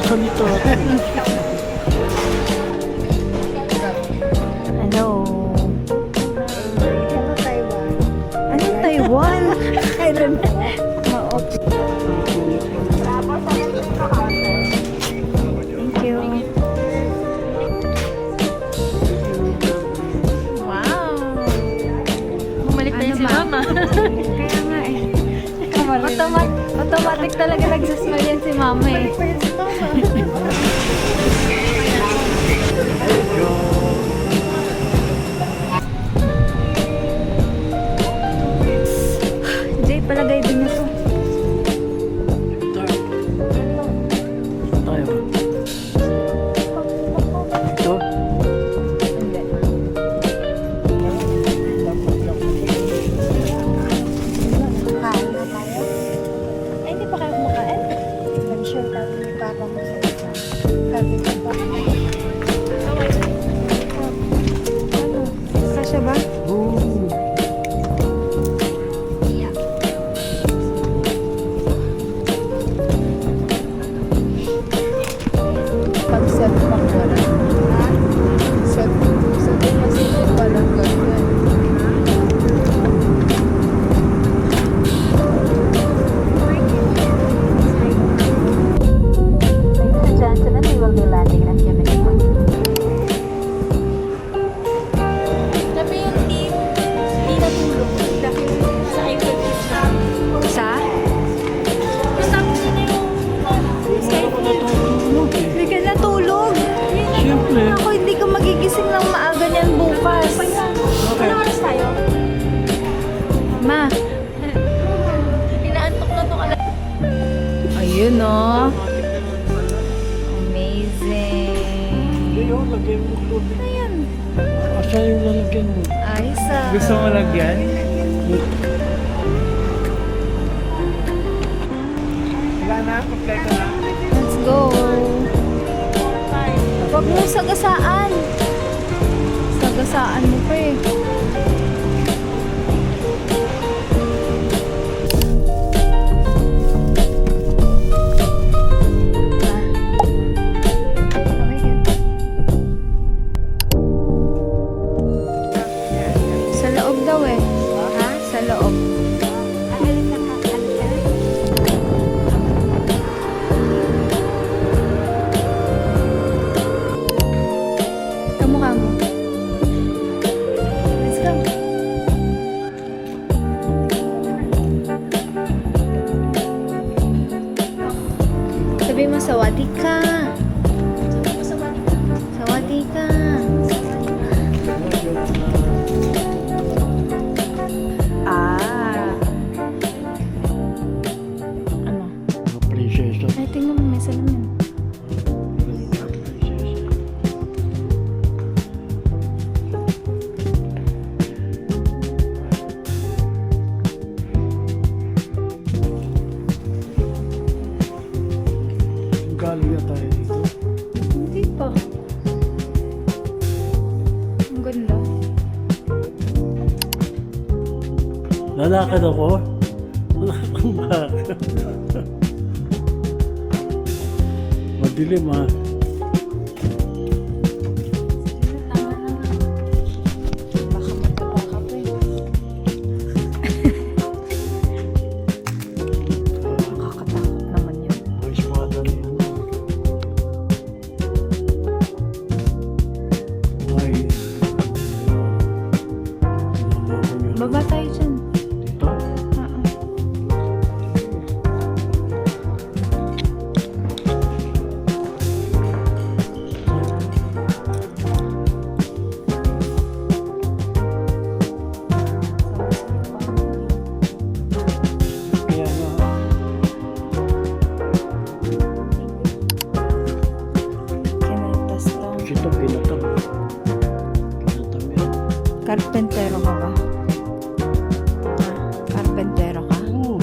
salita. Hello. Ano Taiwan? Anong Taiwan? Kailan po? Ma-off. Thank you. Wow. Bumalik tayo si Mama. Kaya nga eh. Automatic talaga nagsasmile yan si Mama eh. Jay, palagay din na to. Tayo. Ito? Hindi. Kain na tayo? Ay, hindi pa kayo kumakain? Nag-share tayo ni Papa mo sa isa. Sabi ko pa. Ano? Kasya ba? Oo. Pag self-pack ka lang. Self-pack ka lang ganyan. There's a chance that we will be landing at Yaminipa. Sabi yung di natulog dahil sa iPad exam. Sa? Tapos na yung Hindi ka natulog. Siyempre. Ako hindi ka magigising ng maaga niyan bukas. Ano oras tayo? Ma. Inaantok na itong alas. Ayun oh. Amazing. Ayun, lagyan mo ito. Ayan. Asa yung lalagyan mo? Ayos ah. Gusto mo lagyan? Wala na, kompleto na. Let's go. Huwag mo sagasaan. Sagasaan mo pa eh. Sa loob daw eh. Ha? Sa loob. Kamukha mo. Let's go. Sabi mo, sawati ka. Sawati ka. Ah. Ano? Mga prinsesa. Ay, tingnan mo, may salamin. Galing na tayo dito. Hindi pa. Ang ganda. Lalakad ako. Lalakad. Madilim ha. Tama na nga. Baka mataba ka pa eh. Nakakatakot naman yun. May espada na yan. Ay. Naloko yun. Baba tayo dyan. Dito? Oo. Kaya nga. Kinaltas lang. Ito, pinatang. Pinatang yan. Karpentero ka ba? Karpentero ka? Oo.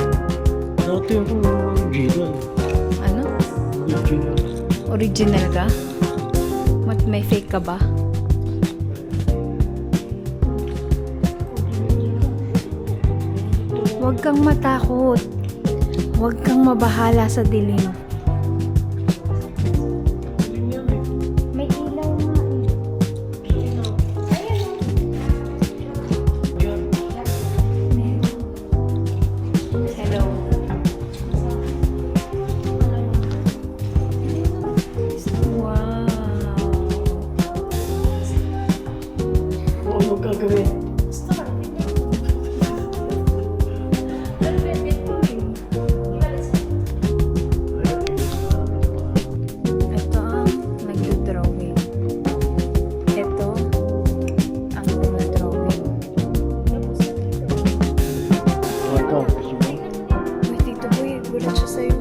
Dati ako original. Ano? Original. Original ka? May fake ka ba? Huwag kang matakot. Huwag kang mabahala sa dilim. Huwag gagawin. Gusto ka rin. Pero bet ko eh. Di ba rin Ito ang nag-drawing. Ito ang nag-drawing. Oh, ikaw. Gusto mo? Uy, Tito Boy, gulat siya sa'yo.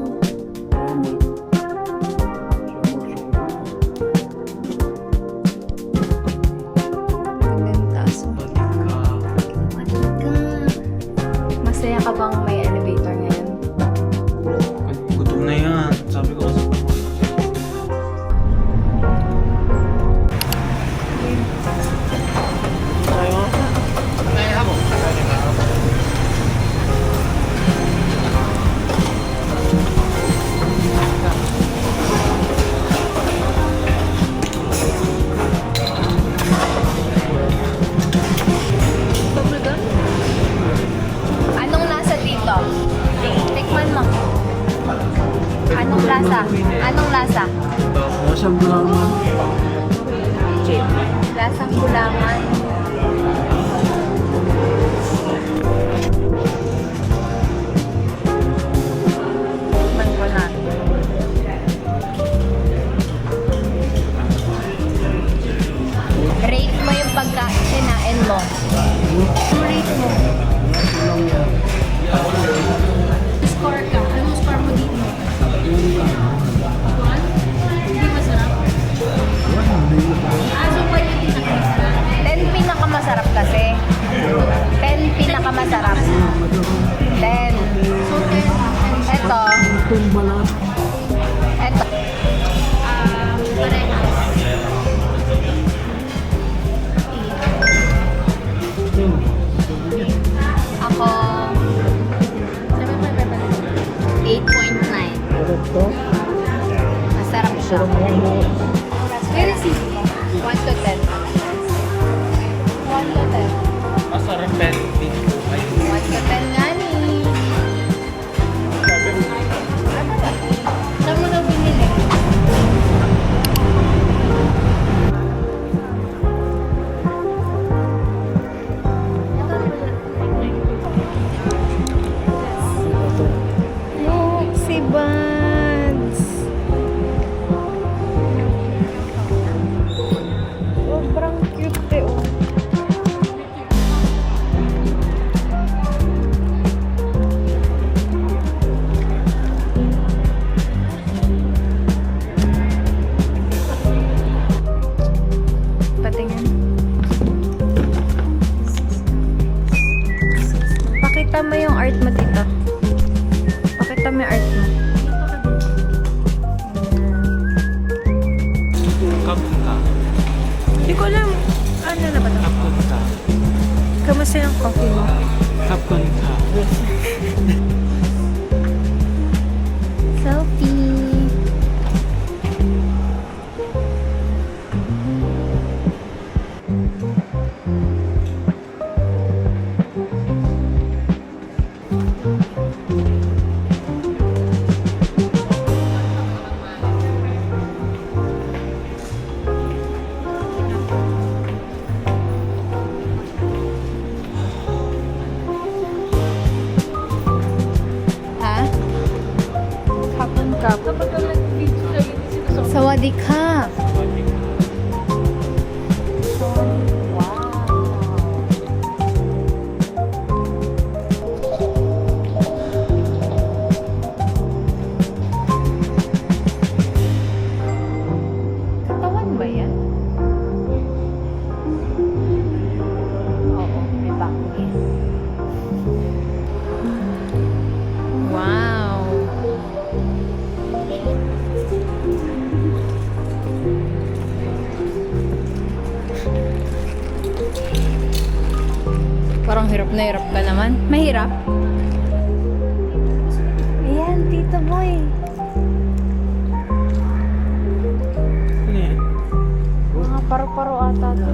Tignan yung taas mo. Matika. Masaya ka bang may elevator ngayon? Gutom na yan. Sabi ko kasi. Tayo? Anong lasa dito? Tikman mo. Anong lasa? Anong lasa? Lasang gulaman. Lasang gulaman. Tikman ko na. Rate mo yung pagkain kinain mo. Ano rate mo? Lang yan. score ka. Anong score mo dito? 1? Hindi masarap. So, pwede yung pinakamasarap. 10 pinakamasarap kasi. 10 pinakamasarap. 10. So, 10. Eto. Tumba na. Eto. Parehas. Ako, Sabi mo, 8.9. Sarap to. Masarap siya. Sarap mo. Very simple. 1 to 10. 1 to 10. Masarap pero dito. 1 to 10 nga ni. Ano ba? Saan mo daw binili? Look, si Buds. Sobrang cute eh, oh. Patingin. Pakita mo yung art mo dito. Pakita mo yung art mo. Kapon ka. Hindi ko alam. Ano na ba ito? Kapon ka. Kamusta yung coffee mo? Kapon ka. Selfie. Ha? Kapon cup. kapag nag-video kayo, hindi sinusunod. Sawadee ka. Wow. Katawan ba yan? Oo, may bangis. Wow. Parang hirap na hirap ka naman. Mahirap? Ayan, Tito Boy. Ano yan? Mga paro-paro ata to.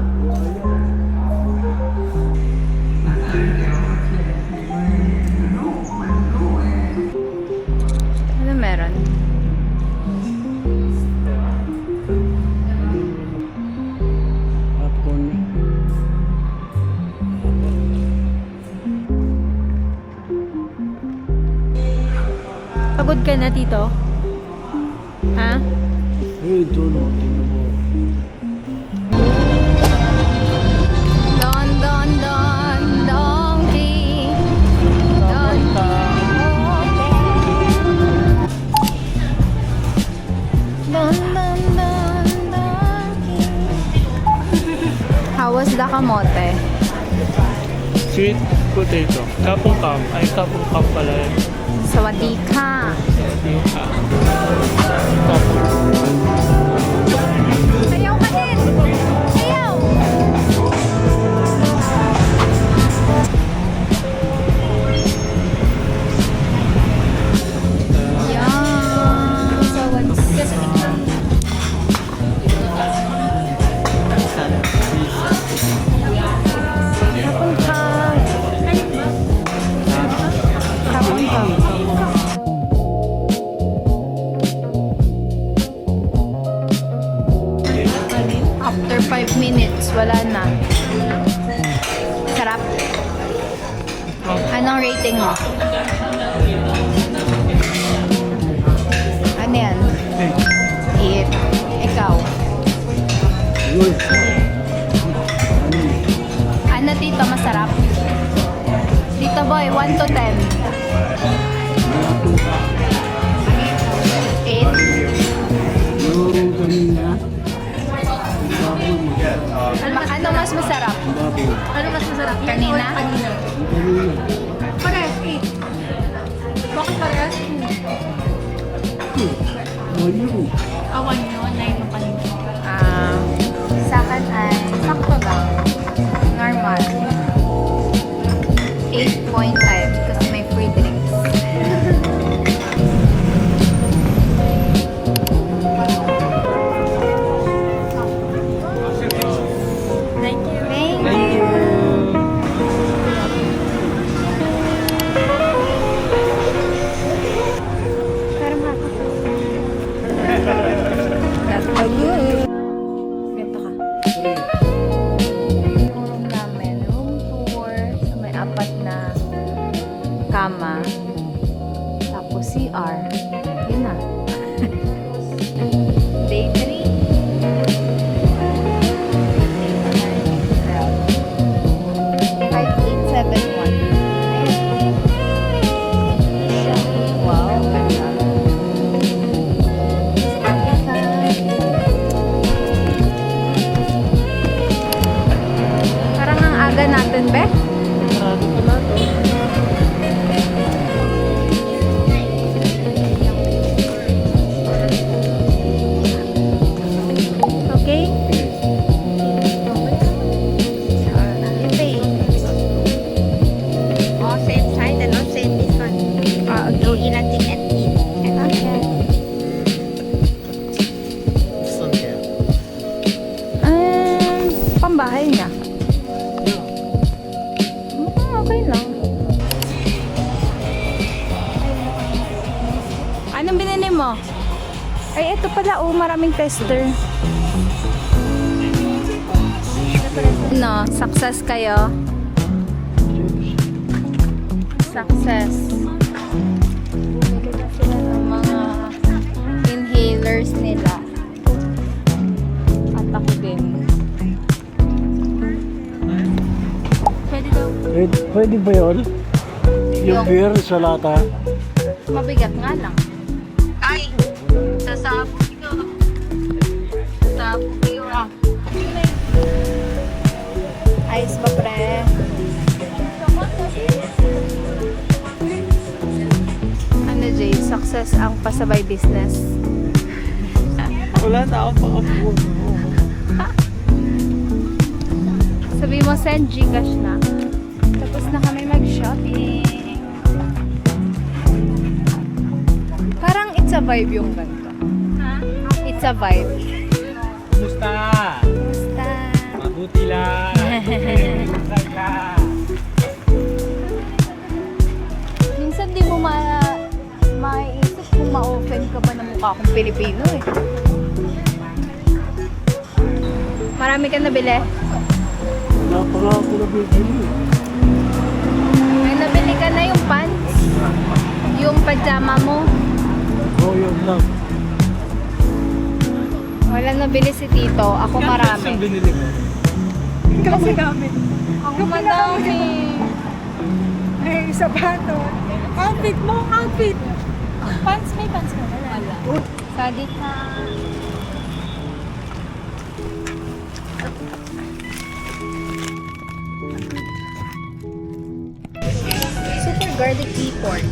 Ano meron? Popcorn. Napagod ka na, Tito? Ha? Eh, ito no. Tingnan mo. Don, don, don, donkey. Don, don, don, don, donkey. How was the kamote? Sweet potato. Kapong kam. Ay, kapong kam pala yun. Sawadika. Sayaw ka din! Sayaw! Yum! So what's... Kapong kam. Kapong kam. After 5 minutes, wala na. Sarap. Anong rating mo? Ano yan? 8. Ikaw? Yun. Ano Tito, masarap? Tito Boy, 1 to 10. 8? Yung kanina. Ano mas masarap? Ano mas masarap? Kanina? Kanina. Parehas, 8. Bakit parehas? Ayun. Awan nyo, 9 yung kanina. Sa akin ay sakto lang. Normal. 8.5 kasi may free drinks. Thank you. Thank you. Parang That's so good. Ganito ka. Yung room namin, room tour. So may 4 na kama. Tapos CR. Yun na. Day 3. Wow, ganda. Parang ang aga natin, Be. Marami pala to. Okay? Oh, same side and not same this one. So, ilan din at eat. Okay. Saan kaya? Pambahay niya. Okay lang. Anong binili mo? Ay, ito pala. Oh, maraming tester. No, success kayo. Success. Ang mga inhalers nila. At ako din. Pwede daw. Pwede ba yun? Yung beer sa lata? Mabigat nga lang. Ay! Sasabog ko. Sasabog ko. Ayos ba, pre? Ano, Jay? Success ang pasabay business. Wala na akong pakapuno. Sabi mo, send Gcash na. Tapos na kami mag-shopping. Parang it's a vibe yung ganito. It's a vibe. Musta? Basta. Mabuti lang. Mabuti lang. Minsan di mo maiisip kung ma-open ka ba na mukha akong Pilipino eh. Marami ka nabili? Wala pa nga ako nabibili. May nabili ka na yung pants? Yung pajama mo? Oh, yun lang. Wala nabili si Tito. Ako Ang marami. binili ko. Kasi gamit. Ako madami. Ay, sapatos. Outfit mo, outfit. Pants, may pants ka. Wala. Sadi ka. Super garlic tea pork.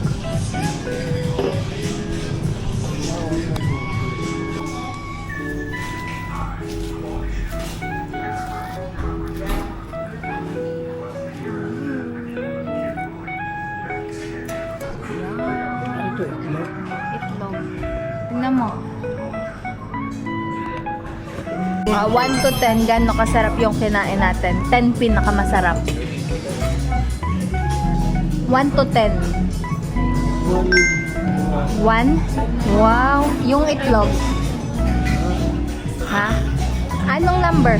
Ito, itlog. Itlog. Tingnan mo. 1 to 10, gano'n kasarap yung kinain natin? 10 pinakamasarap. 1 to 10. 1? Wow! Yung itlog. Ha? Anong number?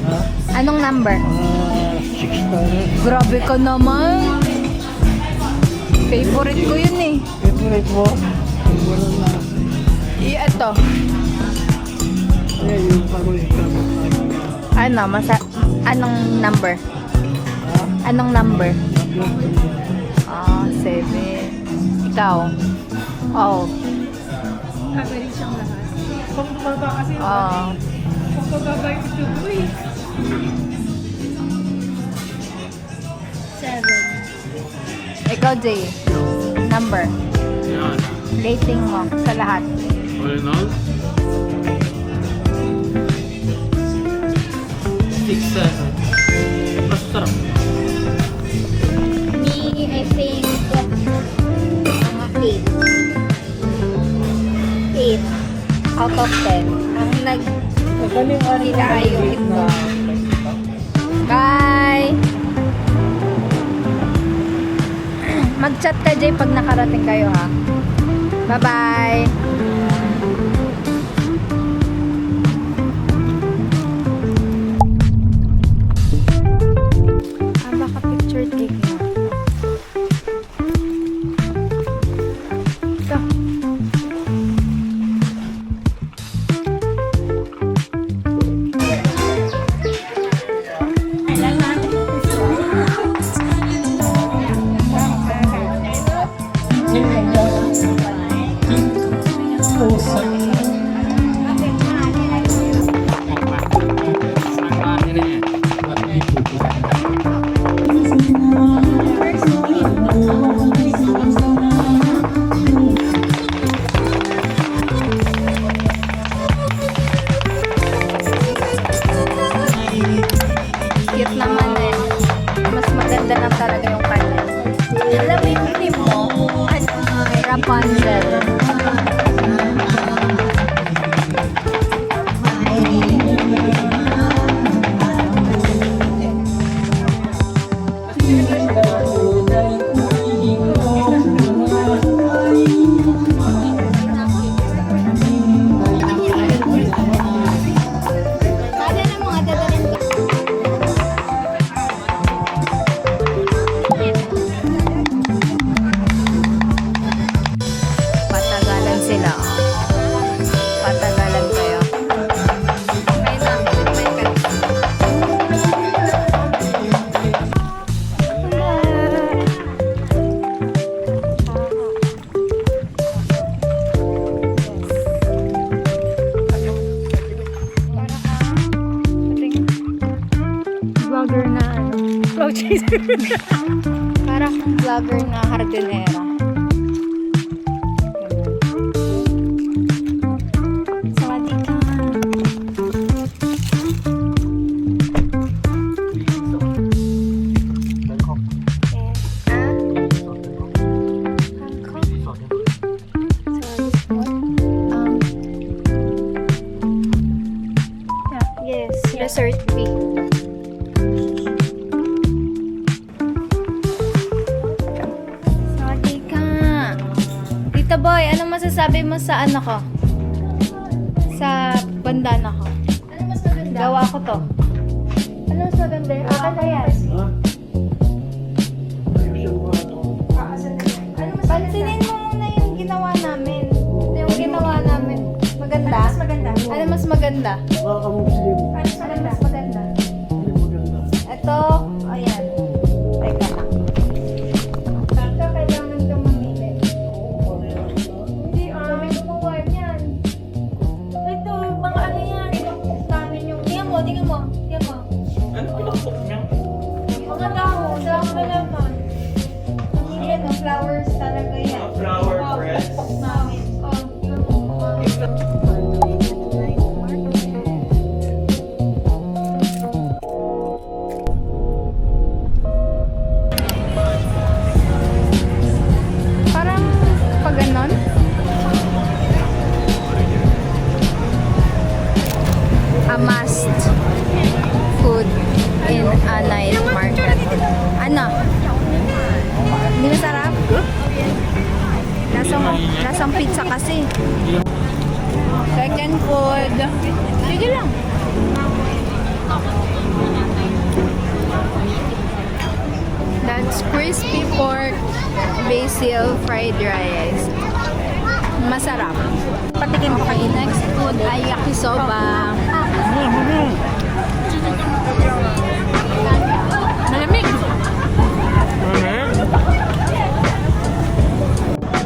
Ha? Anong number? 6 star. Grabe ka naman! Favorite ko yun eh. Favorite mo? Wala na. Ito. Ayan, yung parang ikaw. Ano? Anong number? Ha? Anong number? 7. 7. Ikaw? Oh. Average siyang lahat. Kung bumaba kasi Oh. kung bababa yung ito ko eh. 7. Ikaw, Jay. Number. Yan. Rating mo sa lahat. All in all? 6, 7. Mas sarap. Me, I think, mga 8. 8. Out of 10. Ang nag-nila yung ito. Bye! Mag-chat ka, Jay, pag nakarating kayo, ha? Bye-bye! Baka picture taking. Ito. Cute naman eh. Mas maganda lang talaga yung kanya. Alam mo yung team mo? Ano? Rapunzel. Kada na mga dadalhin ko. Patagalan sila. Patagalan kayo. May nakit, may kat. Vlogger na ano. Vlog chaser. Para kang vlogger na hardinera. Sawadee ka. Yes. Resort B. Sawadee ka. Tito Boy, anong masasabi mo sa ano ko? Sa bandana ko? Ano mas maganda? Gawa ko to. Ano mas maganda? Akin na yan. Ha? Ayusin mo nga ito. Ano mas maganda? Pansinin mo muna yung ginawa namin. maganda? Mga ka-Muslim. Ano sa ganda? Maganda. Hindi maganda. Ito, ayan. Teka lang. Ito, kailangan kang mamili. Hindi, may gumawa niyan. Ito, mga ano yan. Namin yung... Tingnan mo, tingnan mo. Tingnan mo. Ano pinapok niya? Mga dahon na naman. Yan, flowers talaga yan. Flower press. Namin. Parang pag ganon. A must food in a night market. Ano? Hindi masarap? Lasang pizza kasi. Second food. Sige lang. That's crispy pork basil fried rice. Masarap. Patikin ko kayo. Next food ay yakisoba. Malamig.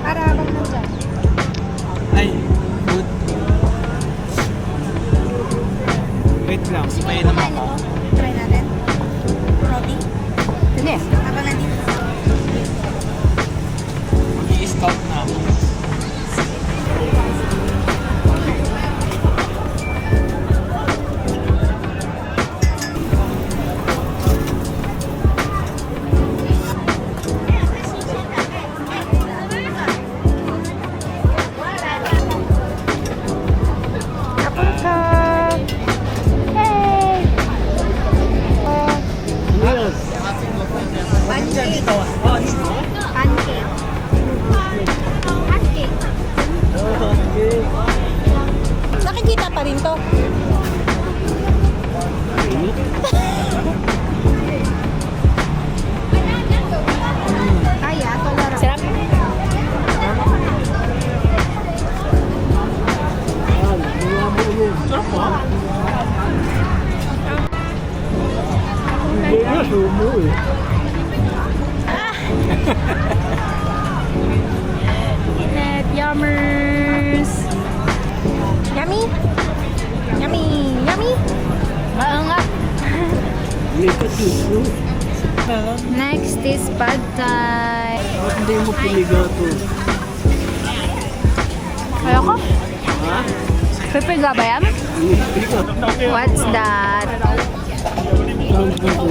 Para akong nandiyan. Ay, good. Wait lang, sipayin naman ako. Try natin. Roti. Sige. Habang nandito. Mag-i-stop na ako. Kapag ka. Hey! Yes. Pancake. Pancake. Pancake. Okay. Nakikita pa rin to. Kaya, tolerant. Sarap. Yan, mga mo yun. Sarap mo. Hindi na, sumo eh. Net yummers. Yummy. Yummy. Yummy. Maangat. Hindi ka suso. Next is pad thai. Bakit hindi mo pinigato? Ayoko. Ha? Pipiga ba yan? Hindi ka. What's that? Saan ka pinigato?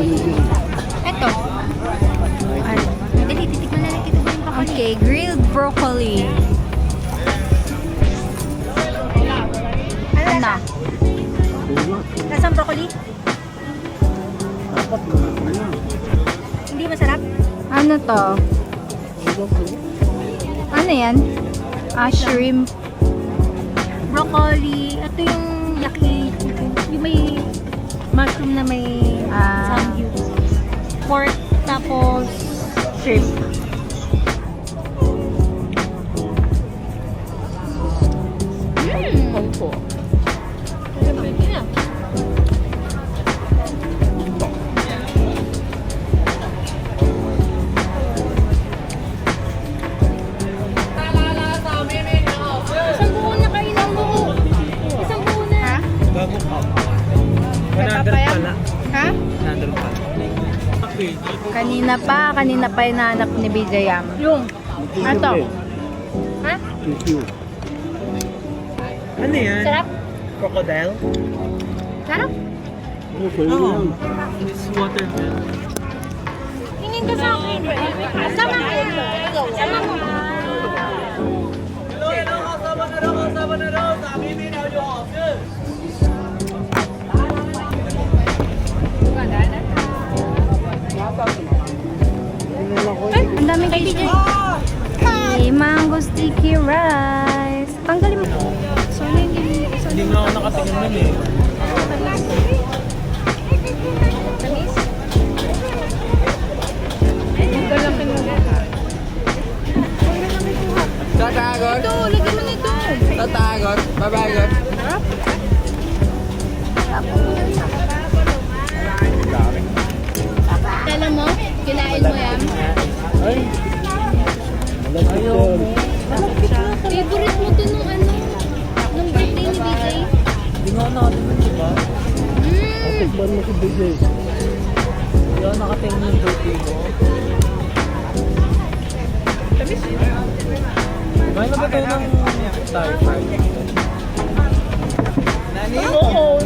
Ito. Dali, titignan na lang kita ba yung broccoli? Okay, grilled broccoli. Ano? Lasang broccoli? Dapat maganda na. Hindi masarap? Ano to? Ano yan? Shrimp. Broccoli. Ito yung yaki. Yung may mushroom na may samgyup. Pork, tapos shrimp. Isang buo na kayo ng buo. Isang buo na. Gago ka. 100 pala. Ha? 100 pala. Okay. Kanina pa hinahanap ni Bijayam. Yung. Ito. Ha? Tissue. Ano yan? Sarap? Crocodile? Sarap? Ano sa'yo Oo. yan? It's watermelon. Tingin ka sa akin. Sama mo. Sama mo. Ang daming kayo. Hey, mango sticky rice. Tanggalin mo. Hindi nga ako nakatingin nun eh. Tatagot. Ito, lagyan mo nito. Tatagot. Babagot. Alam mo, kinain mo yan. Ay! Malapit yun. Favorite mo to nung ano, nung birthday ni BJ. Hindi nga nakatingin, di ba? Tikman mo si BJ. Hindi nga nakatingin yung birthday mo. Kumain na ba tayo ng Thai fried? Nani? Oo!